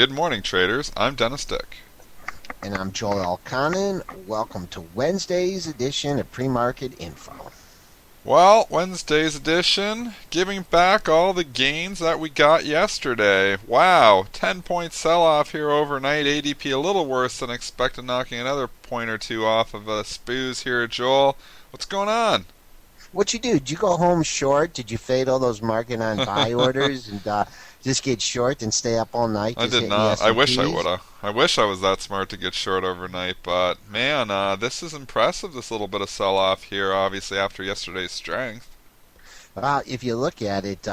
Good morning, traders. I'm Dennis Dick. And I'm Joel Icahn. Welcome to Wednesday's edition of Premarket Info. Well, Wednesday's edition, giving back all the gains that we got yesterday. Wow, 10-point sell-off here overnight. ADP a little worse than expected, knocking another point or two off of a spoos here, Joel. What's going on? What you do? Did you go home short? Did you fade all those market on buy orders and just get short and stay up all night I just did hitting the not. I wish I S&Ps? woulda. I wish I was that smart to get short overnight, but man, this is impressive. This little bit of sell-off here, obviously after yesterday's strength. If you look at it,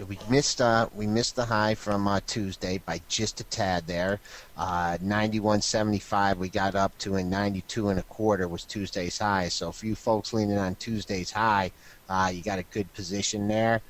we missed the high from Tuesday by just a tad there. 91.75 we got up to, and 92 and a quarter was Tuesday's high. So for you folks leaning on Tuesday's high, you got a good position there.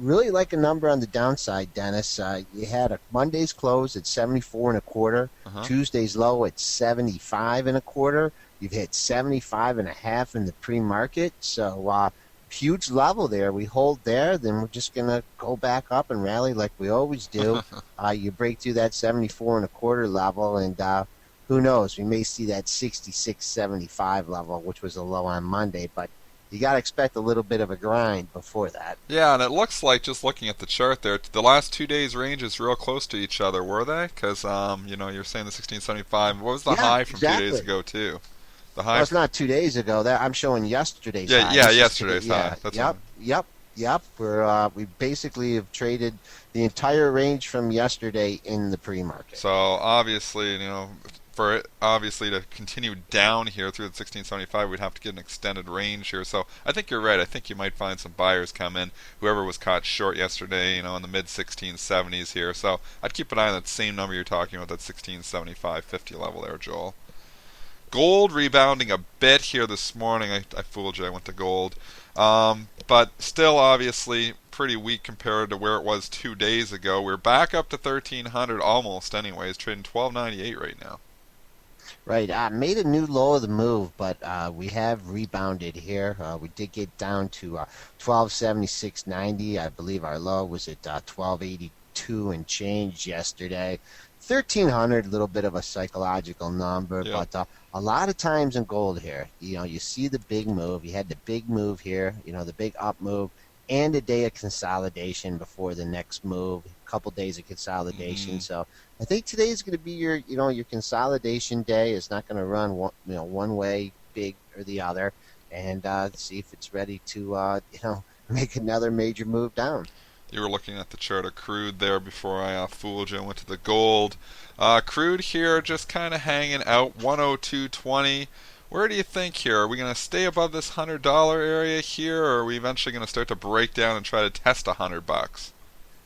Really like a number on the downside, Dennis. You had a Monday's close at 74 and a quarter, Uh-huh. Tuesday's low at 75 and a quarter. You've hit 75 and a half in the pre-market. So huge level there. We hold there, then we're just going to go back up and rally like we always do. You break through that 74 and a quarter level, and who knows? We may see that 66.75 level, which was a low on Monday, but you got to expect a little bit of a grind before that. Yeah, and it looks like, just looking at the chart there, the last 2 days' ranges real close to each other, were they? Because you're saying the 1675. What was the Yeah, high from 2 days exactly. ago too? The Well, high. it's not 2 days ago. That I'm showing yesterday's Yeah, high. yeah, This is today. yesterday's high. Yeah. Yep. We basically have traded the entire range from yesterday in the pre-market. So obviously, for it obviously to continue down here through the 1675, we'd have to get an extended range here. So I think you're right. I think you might find some buyers come in. Whoever was caught short yesterday, in the mid 1670s here. So I'd keep an eye on that same number you're talking about, that 1675.50 level there, Joel. Gold rebounding a bit here this morning. I fooled you. I went to gold. But still, obviously, pretty weak compared to where it was 2 days ago. We're back up to 1300 almost, anyways, trading 1298 right now. Right. Made a new low of the move, but we have rebounded here. We did get down to 1276.90. I believe our low was at 1282 and change yesterday. 1300, a little bit of a psychological number, Yeah. but a lot of times in gold here, you see the big move. You had the big move here, the big up move, and a day of consolidation before the next move. A couple days of consolidation. Hmm. So I think today is going to be your consolidation day. It's not going to run one way, big or the other, and see if it's ready to make another major move down. You were looking at the chart of crude there before I fooled you and went to the gold. Crude here just kind of hanging out, 102.20. Where do you think here? Are we going to stay above this $100 area here, or are we eventually going to start to break down and try to test $100?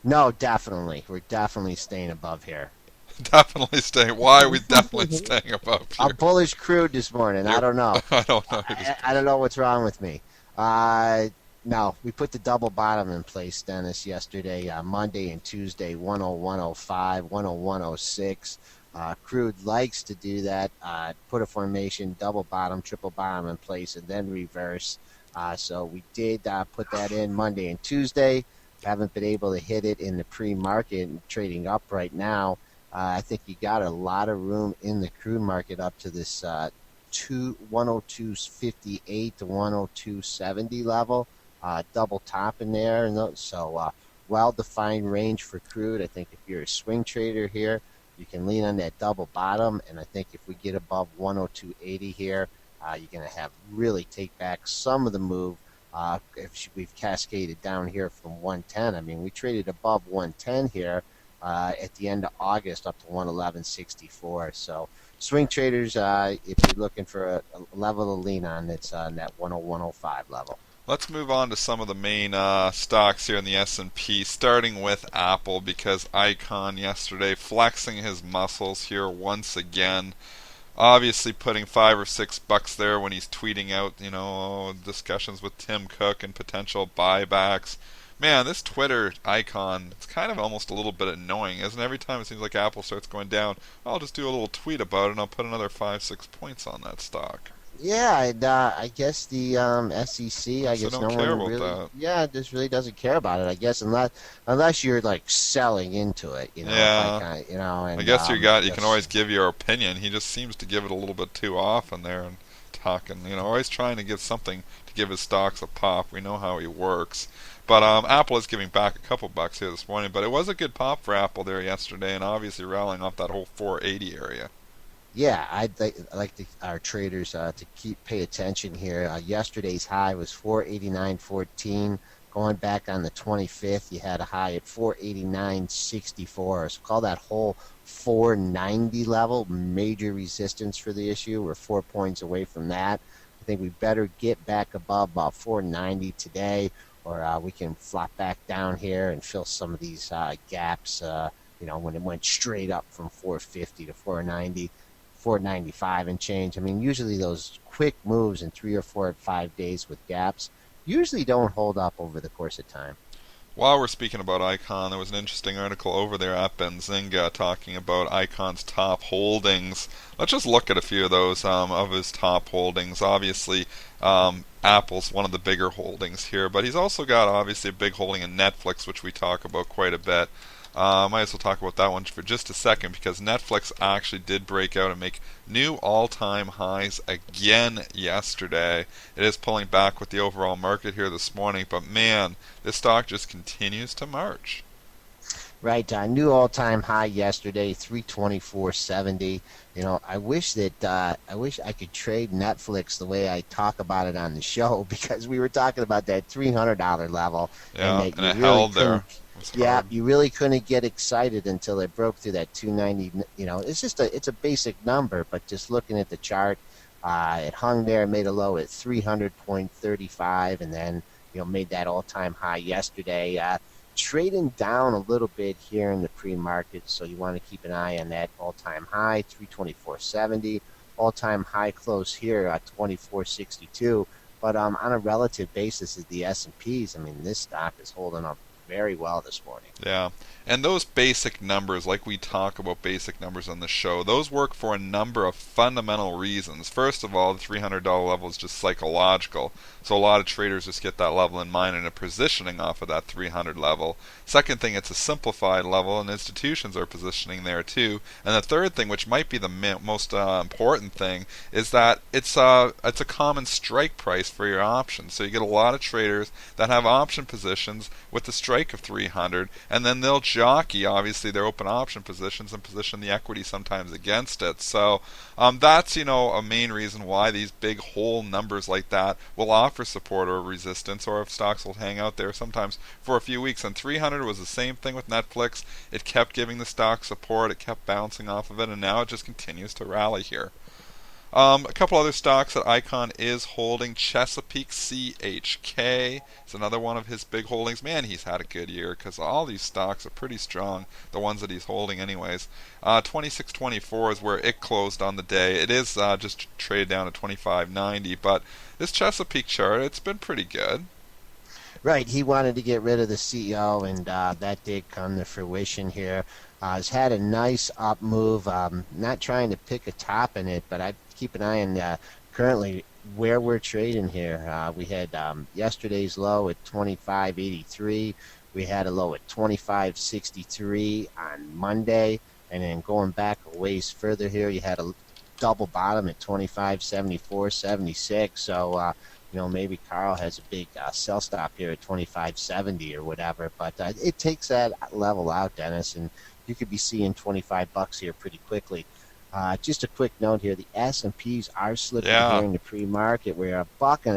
No, definitely, we're definitely staying above here. Definitely staying. Why are we definitely staying above A here? bullish crude this morning. I You're, don't know. I don't know. I don't know what's wrong with me. No, we put the double bottom in place, Dennis, yesterday, Monday and Tuesday, 101.05, 101.06. Crude likes to do that, put a formation, double bottom, triple bottom in place, and then reverse. So we did put that in Monday and Tuesday. Haven't been able to hit it in the pre-market and trading up right now. I think you got a lot of room in the crude market up to this 102.58 to 102.70 level. Double top in there, and so well-defined range for crude. I think if you're a swing trader here, you can lean on that double bottom, and I think if we get above 102.80 here, you're going to have really take back some of the move. If we've cascaded down here from 110, I mean, we traded above 110 here at the end of August up to 111.64. So swing traders, if you're looking for a level to lean on, it's on that 101.05 level. Let's move on to some of the main stocks here in the S&P, starting with Apple, because Icahn yesterday flexing his muscles here once again. Obviously putting $5 or $6 there when he's tweeting out, discussions with Tim Cook and potential buybacks. Man, this Twitter icon, it's kind of almost a little bit annoying, isn't it? Every time it seems like Apple starts going down, I'll just do a little tweet about it and I'll put another 5, 6 points on that stock. Yeah, I guess the SEC. I Guess I guess don't no care one about really, that. yeah, just really doesn't care about it. I guess unless you're like selling into it, if I Yeah, kind, I and guess you can always give your opinion. He just seems to give it a little bit too often there and talking, always trying to give something to give his stocks a pop. We know how he works. But Apple is giving back a couple bucks here this morning, but it was a good pop for Apple there yesterday, and obviously rallying off that whole 480 area. Yeah, I like our traders to keep pay attention here. Yesterday's high was 489.14. Going back on the 25th, you had a high at 489.64. So call that whole 490 level major resistance for the issue. We're 4 points away from that. I think we better get back above about 490 today, or we can flop back down here and fill some of these gaps. When it went straight up from 450 to 490. 495 and change. I mean, usually those quick moves in 3 or 4 or 5 days with gaps usually don't hold up over the course of time. While we're speaking about Icahn, there was an interesting article over there at Benzinga talking about Icahn's top holdings. Let's just look at a few of those of his top holdings. Obviously, Apple's one of the bigger holdings here, but he's also got obviously a big holding in Netflix, which we talk about quite a bit. Might as well talk about that one for just a second because Netflix actually did break out and make new all-time highs again yesterday. It is pulling back with the overall market here this morning, but man, this stock just continues to march. Right, new all-time high yesterday, 324.70. I wish I could trade Netflix the way I talk about it on the show because we were talking about that $300 level and Yeah, that and you it really held there. couldn't. It was Yeah, hard. you really couldn't get excited until it broke through that 290. It's a basic number, but just looking at the chart, it hung there, made a low at 300.35, and then made that all-time high yesterday. Trading down a little bit here in the pre-market, so you want to keep an eye on that all-time high, 324.70. All-time high close here at 24.62. But on a relative basis, is the S&Ps. I mean, this stock is holding up very well this morning. Yeah. And those basic numbers, like we talk about basic numbers on the show, those work for a number of fundamental reasons. First of all, the $300 level is just psychological. So a lot of traders just get that level in mind and are positioning off of that 300 level. Second thing, it's a simplified level and institutions are positioning there too. And the third thing, which might be the most important thing, is that it's a common strike price for your options. So you get a lot of traders that have option positions with the strike of 300, and then they'll jockey obviously their open option positions and position the equity sometimes against it. So that's a main reason why these big whole numbers like that will offer support or resistance, or if stocks will hang out there sometimes for a few weeks. And 300 was the same thing with Netflix. It kept giving the stock support, it kept bouncing off of it, and now it just continues to rally here. A couple other stocks that Icahn is holding. Chesapeake CHK is another one of his big holdings. Man, he's had a good year because all these stocks are pretty strong, the ones that he's holding anyways. 26.24 is where it closed on the day. It is just traded down to 25.90, but this Chesapeake chart, it's been pretty good. Right, he wanted to get rid of the CEO, and that did come to fruition here. Has had a nice up move. Not trying to pick a top in it, but I keep an eye on currently where we're trading here. We had yesterday's low at 25.83. We had a low at 25.63 on Monday, and then going back a ways further here, you had a double bottom at 25.74.76. So maybe Carl has a big sell stop here at 25.70 or whatever, but it takes that level out, Dennis, and you could be seeing $25 here pretty quickly. Just a quick note here: the S&Ps are slipping here Yeah. in the pre-market. We're a buck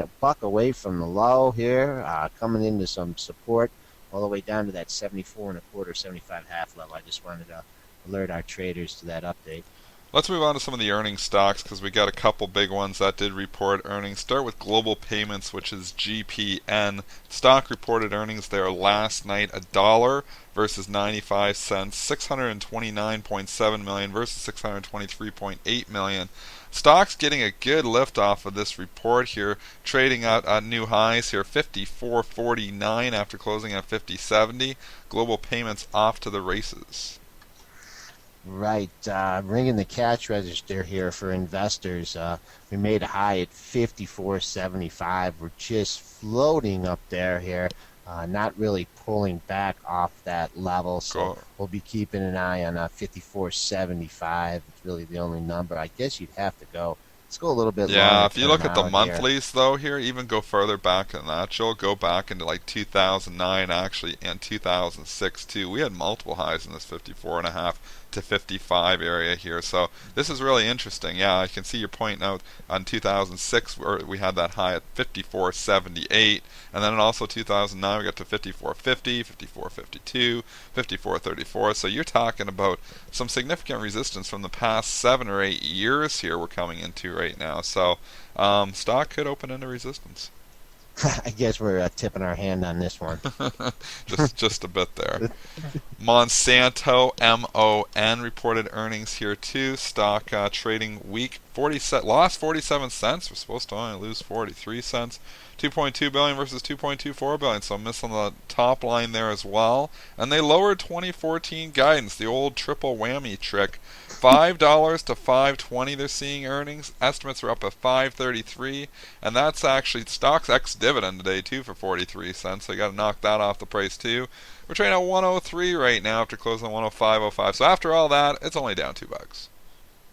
away from the low here, coming into some support all the way down to that 74 and a quarter, 75 half level. I just wanted to alert our traders to that update. Let's move on to some of the earnings stocks because we got a couple big ones that did report earnings. Start with Global Payments, which is GPN. Stock reported earnings there last night, a dollar versus 95 cents, 629.7 million versus 623.8 million. Stocks getting a good lift off of this report here, trading at new highs here, 54.49 after closing at 50.70. Global Payments off to the races. Right, ringing the cash register here for investors. We made a high at 54.75. We're just floating up there here, not really pulling back off that level. So Go. we'll be keeping an eye on 54.75. It's really the only number. I guess you'd have to go. Let's go a little bit Yeah, longer if you term look at the out here. monthlies though here, even go further back than that, Joel, go back into like 2009 actually and 2006 too. We had multiple highs in this 54.5 to 55 area here. So this is really interesting. Yeah, I can see your point now on 2006 where we had that high at 54.78, and then in also 2009 we got to 54.50, 54.52, 54.34. So you're talking about some significant resistance from the past 7 or 8 years here we're coming into right now. So stock could open into resistance. I guess we're tipping our hand on this one. just a bit there. Monsanto MON reported earnings here too. Stock trading weak. Lost 47 cents. We're supposed to only lose 43 cents. 2.2 billion versus 2.24 billion, so missing the top line there as well. And they lowered 2014 guidance, the old triple whammy trick. $5 to 5.20 they're seeing earnings. Estimates are up at 5.33, and that's actually stocks ex dividend today too for 43 cents. So you got to knock that off the price too. We're trading at 103 right now after closing 105.05. So after all that, it's only down $2.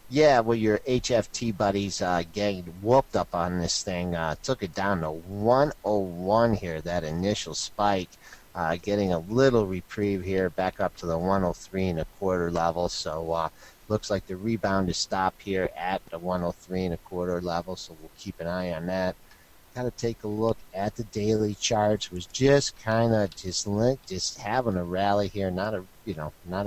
Yeah, well, your HFT buddies getting whooped up on this thing. Took it down to 101 here, that initial spike. Getting a little reprieve here, back up to the 103 and a quarter level. So looks like the rebound is stopped here at the 103 and a quarter level. So we'll keep an eye on that. Got to take a look at the daily charts. Was just kind of just having a rally here, not a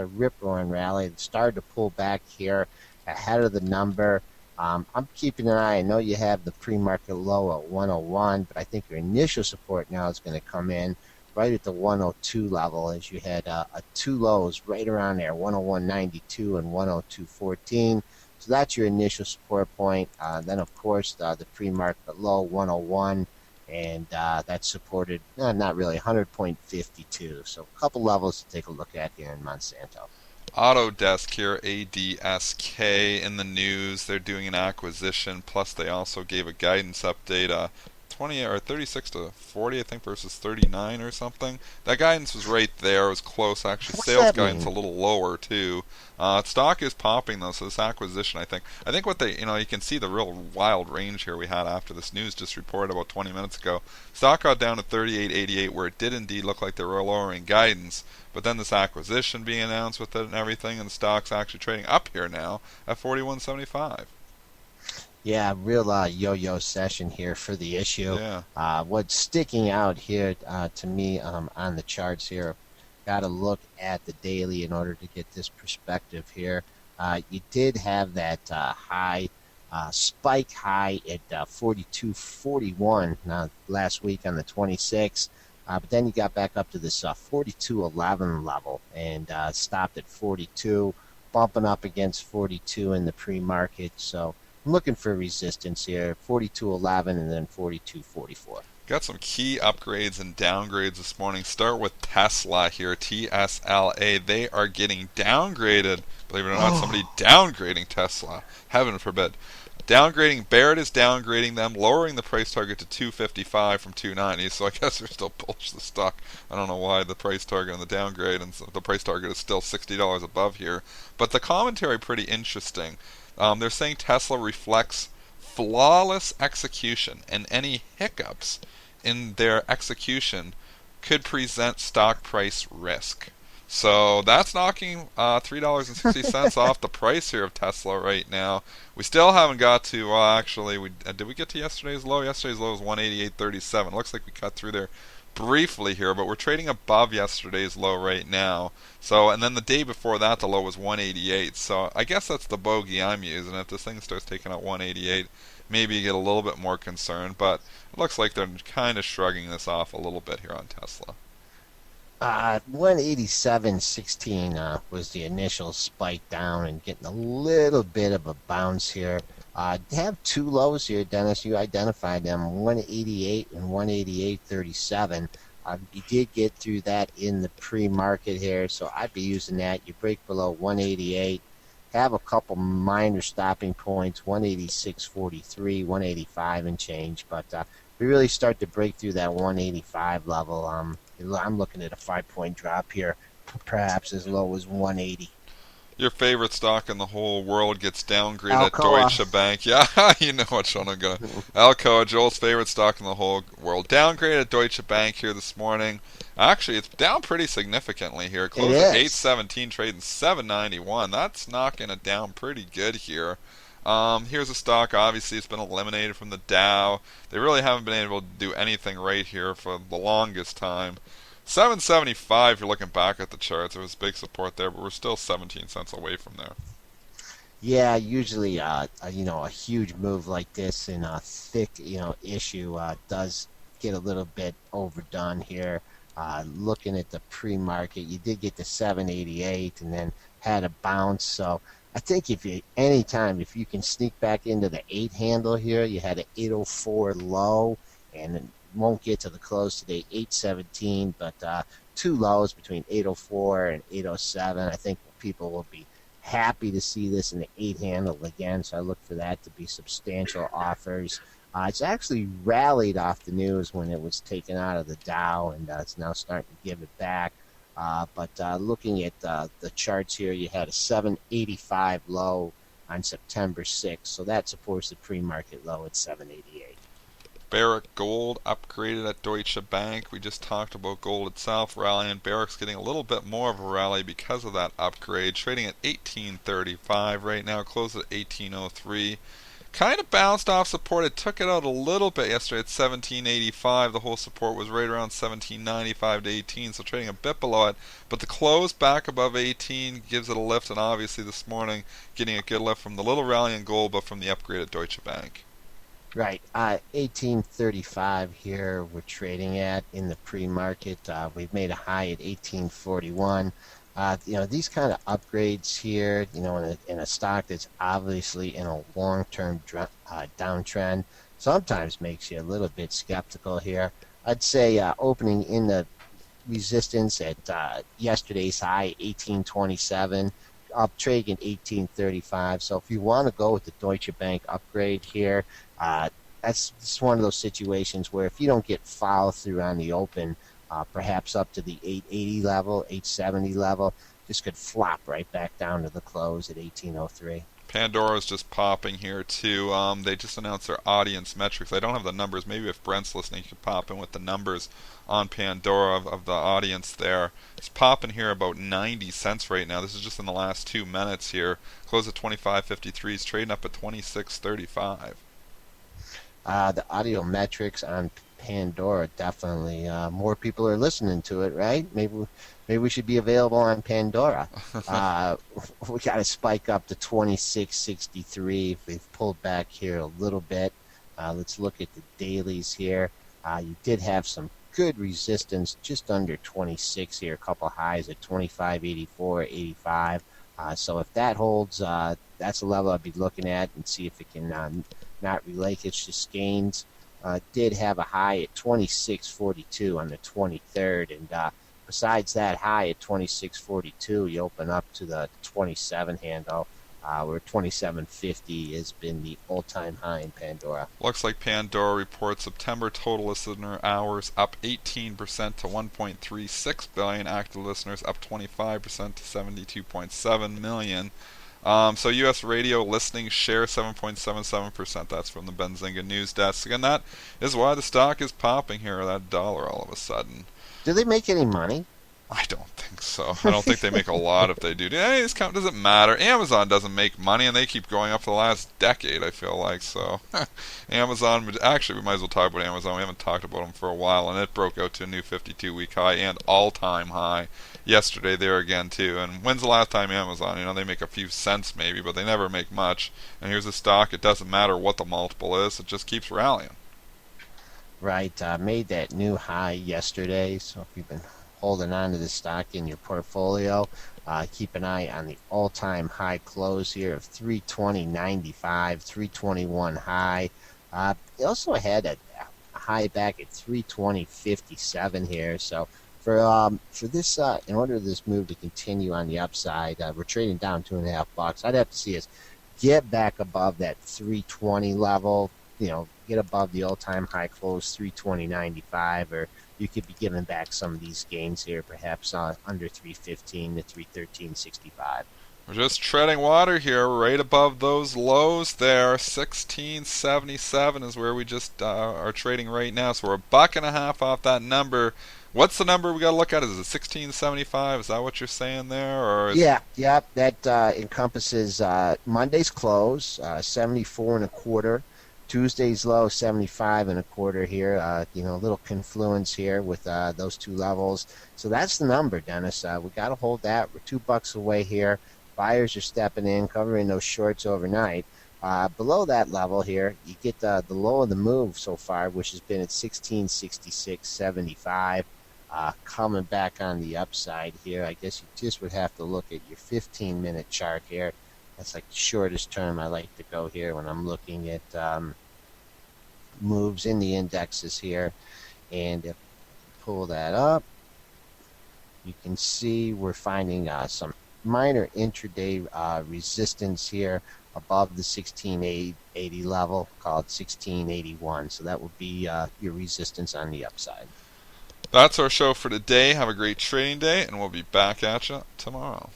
rip roaring rally. It started to pull back here ahead of the number. I'm keeping an eye. I know you have the pre-market low at 101, but I think your initial support now is going to come in right at the 102 level, as you had two lows right around there, 101.92 and 102.14. So that's your initial support point. Then, of course, the pre-market low 101, and that's supported, not really, 100.52. So a couple levels to take a look at here in Monsanto. Autodesk here, ADSK, in the news. They're doing an acquisition, plus they also gave a guidance update. 20 or 36 to 40, I think, versus 39 or something. That guidance was right there. It was close, actually. What's Sales that guidance a mean? little lower too. Stock is popping though, so this acquisition, I think what they, you can see the real wild range here we had after this news just reported about 20 minutes ago. Stock got down to 38.88, where it did indeed look like they were lowering guidance. But then this acquisition being announced with it and everything, and the stock's actually trading up here now at 41.75. Yeah, real yo-yo session here for the issue. Yeah. What's sticking out here to me on the charts here, got to look at the daily in order to get this perspective here. You did have that spike high at 42.41 last week on the 26th. But then you got back up to this 42.11 level and stopped at 42, bumping up against 42 in the pre-market. So I'm looking for resistance here, 42.11 and then 42.44. Got some key upgrades and downgrades this morning. Start with Tesla here, TSLA. They are getting downgraded. Believe it or not, somebody downgrading Tesla. Heaven forbid. Downgrading Barrett is downgrading them, lowering the price target to 255 from 290. So I guess they're still bullish the stock. I don't know why the price target and the downgrade and the price target is still $60 above here. But the commentary pretty interesting. They're saying Tesla reflects flawless execution, and any hiccups in their execution could present stock price risk. So that's knocking $3.60 off the price here of Tesla right now. We still haven't got to. Well, actually, did we get to yesterday's low? Yesterday's low was 188.37. Looks like we cut through there briefly here, but we're trading above yesterday's low right now. So, and then the day before that, the low was 188. So I guess that's the bogey I'm using. If this thing starts taking out 188, maybe you get a little bit more concerned. But it looks like they're kind of shrugging this off a little bit here on Tesla. 187.16 was the initial spike down and getting a little bit of a bounce here. Have two lows here, Dennis. You identified them, 188 and 188.37. You did get through that in the pre-market here, so I'd be using that. You break below 188, have a couple minor stopping points, 186.43, 185 and change, but we really start to break through that 185 level. I'm looking at a 5 point drop here, perhaps as low as 180. Your favorite stock in the whole world gets downgraded at Alcoa. Deutsche Bank. Yeah, you know what one I'm gonna. Alcoa, Joel's favorite stock in the whole world, downgraded at Deutsche Bank here this morning. Actually, it's down pretty significantly here. It Closed at is. 817, trading 791. That's knocking it down pretty good here. Here's a stock. Obviously, it's been eliminated from the Dow. They really haven't been able to do anything right here for the longest time. 775, you're looking back at the charts. There was big support there, but we're still 17 cents away from there. Yeah, usually, a huge move like this in a thick, issue does get a little bit overdone here. Looking at the pre-market, you did get to 788 and then had a bounce. So I think anytime if you can sneak back into the 8 handle here, you had an 804 low and it won't get to the close today, 817, but two lows between 804 and 807. I think people will be happy to see this in the 8 handle again, so I look for that to be substantial offers. It's actually rallied off the news when it was taken out of the Dow, and it's now starting to give it back. But looking at the charts here, you had a 785 low on September 6th, so that supports the pre-market low at 788. Barrick Gold upgraded at Deutsche Bank. We just talked about gold itself rallying. Barrick's getting a little bit more of a rally because of that upgrade. Trading at 1835 right now, closed at 1803. Kind of bounced off support. It took it out a little bit yesterday at 1785. The whole support was right around 1795 to 18, so trading a bit below it. But the close back above 18 gives it a lift, and obviously this morning getting a good lift from the little rally in gold, but from the upgrade at Deutsche Bank. Right, 1835 here we're trading at in the pre-market. We've made a high at 1841. These kind of upgrades here, in a stock that's obviously in a long-term downtrend, sometimes makes you a little bit skeptical here. I'd say opening in the resistance at yesterday's high, 1827, up trading at 1835. So if you want to go with the Deutsche Bank upgrade here, that's just one of those situations where if you don't get follow through on the open, perhaps up to the 880 level, 870 level, this could flop right back down to the close at 1803. Pandora's just popping here too. They just announced their audience metrics. I don't have the numbers. Maybe if Brent's listening, you could pop in with the numbers on Pandora of the audience there. It's popping here about 90 cents right now. This is just in the last 2 minutes here. Close at 25.53. It's trading up at 26.35. The audio metrics on Pandora definitely more people are listening to it, right? Maybe we should be available on Pandora. We got to spike up to 26.63. We've pulled back here a little bit. Let's look at the dailies here. You did have some good resistance just under 26 here, a couple highs at 25.84, 85. So if that holds, that's a level I'd be looking at and see if it can not relinquish its gains. Did have a high at 26.42 on the 23rd, and besides that high at 26.42, you open up to the 27 handle, where 27.50 has been the all-time high in Pandora. Looks like Pandora reports September total listener hours up 18% to 1.36 billion. Active listeners up 25% to 72.7 million. So U.S. radio listening share 7.77%. That's from the Benzinga News Desk. And that is why the stock is popping here, that dollar all of a sudden. Do they make any money? I don't think so. I don't think they make a lot if they do. Hey, this doesn't matter. Amazon doesn't make money, and they keep going up for the last decade, I feel like. So, Amazon, actually, we might as well talk about Amazon. We haven't talked about them for a while, and it broke out to a new 52-week high and all-time high yesterday there again, too. And when's the last time Amazon, they make a few cents maybe, but they never make much. And here's a stock. It doesn't matter what the multiple is. It just keeps rallying. Right, made that new high yesterday, so if you've been holding on to the stock in your portfolio, keep an eye on the all-time high close here of 320.95, 321 high. It also had a high back at 320.57 here, so For this, in order for this move to continue on the upside, we're trading down 2.5 bucks. I'd have to see us get back above that 320 level. Get above the all-time high close 320.95, or you could be giving back some of these gains here, perhaps under 315 to 313.65. We're just treading water here, right above those lows there. 1677 is where we just are trading right now. So we're a buck and a half off that number. What's the number we got to look at? Is it 1675? Is that what you're saying there, or is Yeah. That encompasses Monday's close, 74 1/4. Tuesday's low, 75 1/4 here. A little confluence here with those two levels. So that's the number, Dennis. We got to hold that. We're $2 away here. Buyers are stepping in, covering those shorts overnight. Below that level here, you get the low of the move so far, which has been at 1666.75. Coming back on the upside here, I guess you just would have to look at your 15-minute chart here. That's like the shortest term I like to go here when I'm looking at moves in the indexes here. And if you pull that up, you can see we're finding some minor intraday resistance here above the 1680 level, called 1681. So that would be your resistance on the upside. that's our show for today. Have a great trading day, and we'll be back at you tomorrow.